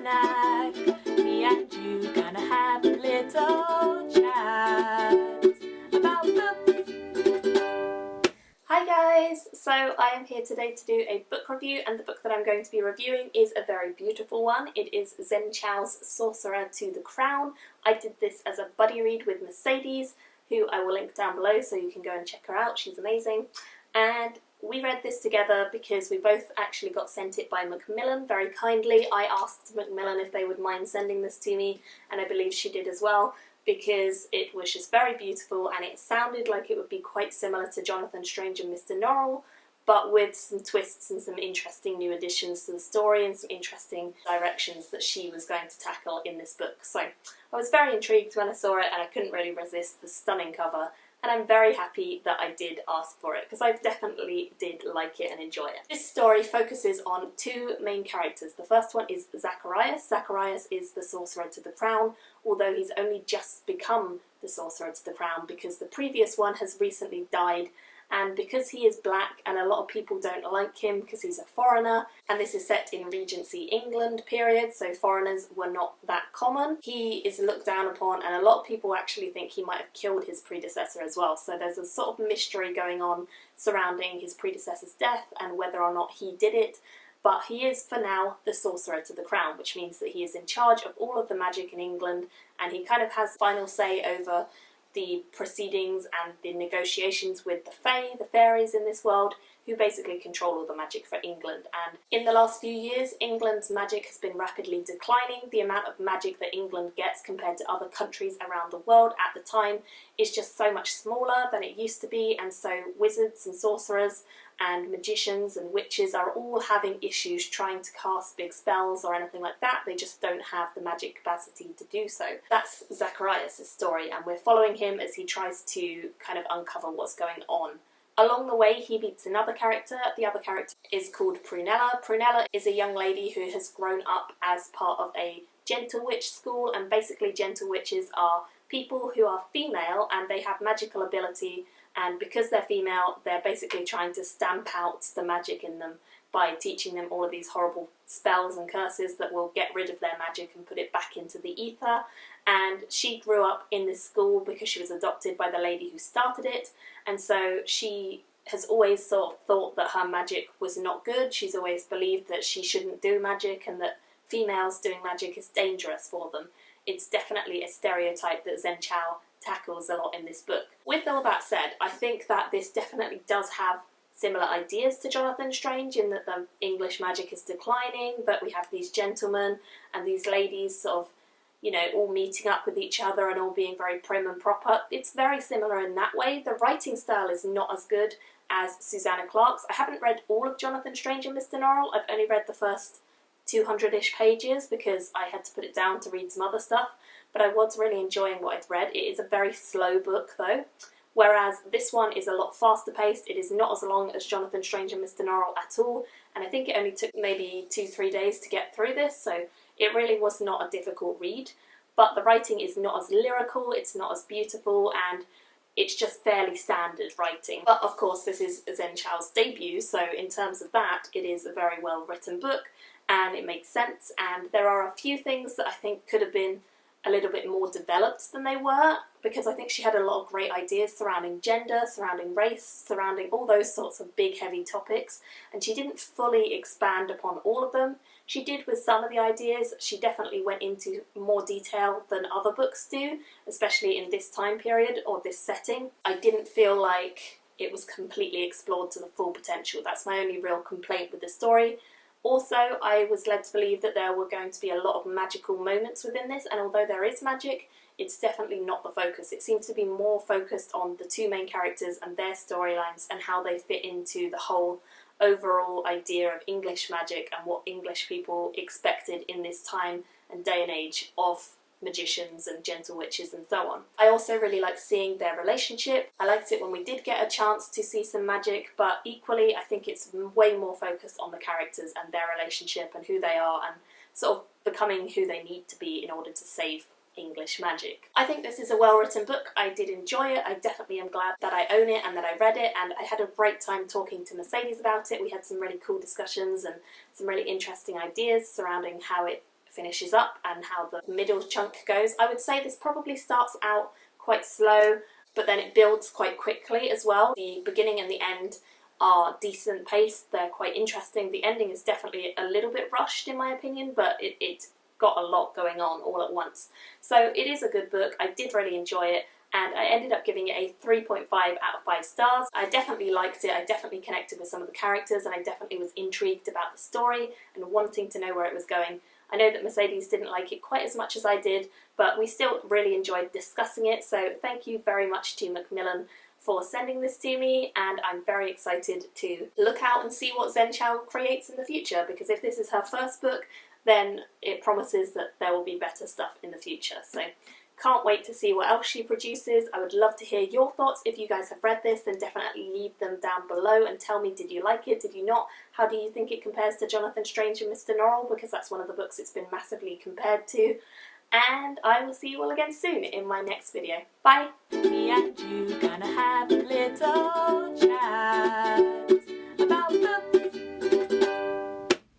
snack. Me and you gonna have a little chat about books. Hi guys! So I am here today to do a book review, and the book that I'm going to be reviewing is a very beautiful one. It is Zen Cho's Sorcerer to the Crown. I did this as a buddy read with Mercedes, who I will link down below so you can go and check her out. She's amazing. And we read this together because we both actually got sent it by Macmillan very kindly. I asked Macmillan if they would mind sending this to me, and I believe she did as well, because it was just very beautiful and it sounded like it would be quite similar to Jonathan Strange and Mr. Norrell, but with some twists and some interesting new additions to the story and some interesting directions that she was going to tackle in this book. So I was very intrigued when I saw it, and I couldn't really resist the stunning cover, and I'm very happy that I did ask for it because I definitely did like it and enjoy it. This story focuses on two main characters. The first one is Zacharias. Zacharias is the Sorcerer to the Crown, although he's only just become the Sorcerer to the Crown because the previous one has recently died, and because he is black and a lot of people don't like him because he's a foreigner, and this is set in Regency England period, so foreigners were not that common, he is looked down upon, and a lot of people actually think he might have killed his predecessor as well. So there's a sort of mystery going on surrounding his predecessor's death and whether or not he did it. But he is, for now, the Sorcerer to the Crown, which means that he is in charge of all of the magic in England, and he kind of has final say over the proceedings and the negotiations with the Fae, the fairies in this world, who basically control all the magic for England. And in the last few years, England's magic has been rapidly declining. The amount of magic that England gets compared to other countries around the world at the time is just so much smaller than it used to be, and so wizards and sorcerers and magicians and witches are all having issues trying to cast big spells or anything like that. They just don't have the magic capacity to do so. That's Zacharias' story, and we're following him as he tries to kind of uncover what's going on. Along the way, he meets another character. The other character is called Prunella. Prunella is a young lady who has grown up as part of a gentle witch school, and basically gentle witches are people who are female and they have magical ability, and because they're female, they're basically trying to stamp out the magic in them by teaching them all of these horrible spells and curses that will get rid of their magic and put it back into the ether. And she grew up in this school because she was adopted by the lady who started it, and so she has always sort of thought that her magic was not good. She's always believed that she shouldn't do magic and that females doing magic is dangerous for them. It's definitely a stereotype that Zen Cho tackles a lot in this book. With all that said, I think that this definitely does have similar ideas to Jonathan Strange in that the English magic is declining, but we have these gentlemen and these ladies sort of, you know, all meeting up with each other and all being very prim and proper. It's very similar in that way. The writing style is not as good as Susanna Clarke's. I haven't read all of Jonathan Strange and Mr. Norrell. I've only read the first 200-ish pages because I had to put it down to read some other stuff, but I was really enjoying what I'd read. It is a very slow book though, whereas this one is a lot faster paced. It is not as long as Jonathan Strange and Mr. Norrell at all, and I think it only took maybe 2-3 days to get through this, so it really was not a difficult read. But the writing is not as lyrical, it's not as beautiful, and it's just fairly standard writing. But of course this is Zen Cho's debut, so in terms of that it is a very well written book and it makes sense, and there are a few things that I think could have been a little bit more developed than they were, because I think she had a lot of great ideas surrounding gender, surrounding race, surrounding all those sorts of big heavy topics, and she didn't fully expand upon all of them. She did with some of the ideas. She definitely went into more detail than other books do, especially in this time period or this setting. I didn't feel like it was completely explored to the full potential. That's my only real complaint with the story. Also, I was led to believe that there were going to be a lot of magical moments within this, and although there is magic, it's definitely not the focus. It seems to be more focused on the two main characters and their storylines and how they fit into the whole overall idea of English magic and what English people expected in this time and day and age of magicians and gentle witches and so on. I also really liked seeing their relationship. I liked it when we did get a chance to see some magic, but equally I think it's way more focused on the characters and their relationship and who they are and sort of becoming who they need to be in order to save English magic. I think this is a well-written book. I did enjoy it. I definitely am glad that I own it and that I read it, and I had a great time talking to Mercedes about it. We had some really cool discussions and some really interesting ideas surrounding how it finishes up and how the middle chunk goes. I would say this probably starts out quite slow, but then it builds quite quickly as well. The beginning and the end are decent pace, they're quite interesting. The ending is definitely a little bit rushed in my opinion, but it's got a lot going on all at once. So it is a good book, I did really enjoy it, and I ended up giving it a 3.5 out of 5 stars. I definitely liked it, I definitely connected with some of the characters, and I definitely was intrigued about the story and wanting to know where it was going. I know that Mercedes didn't like it quite as much as I did, but we still really enjoyed discussing it, so thank you very much to Macmillan for sending this to me, and I'm very excited to look out and see what Zen Cho creates in the future, because if this is her first book, then it promises that there will be better stuff in the future. So can't wait to see what else she produces. I would love to hear your thoughts. If you guys have read this, then definitely leave them down below and tell me, did you like it, did you not? How do you think it compares to Jonathan Strange and Mr. Norrell, because that's one of the books it's been massively compared to. And I will see you all again soon in my next video. Bye! Me and you gonna have a little chat.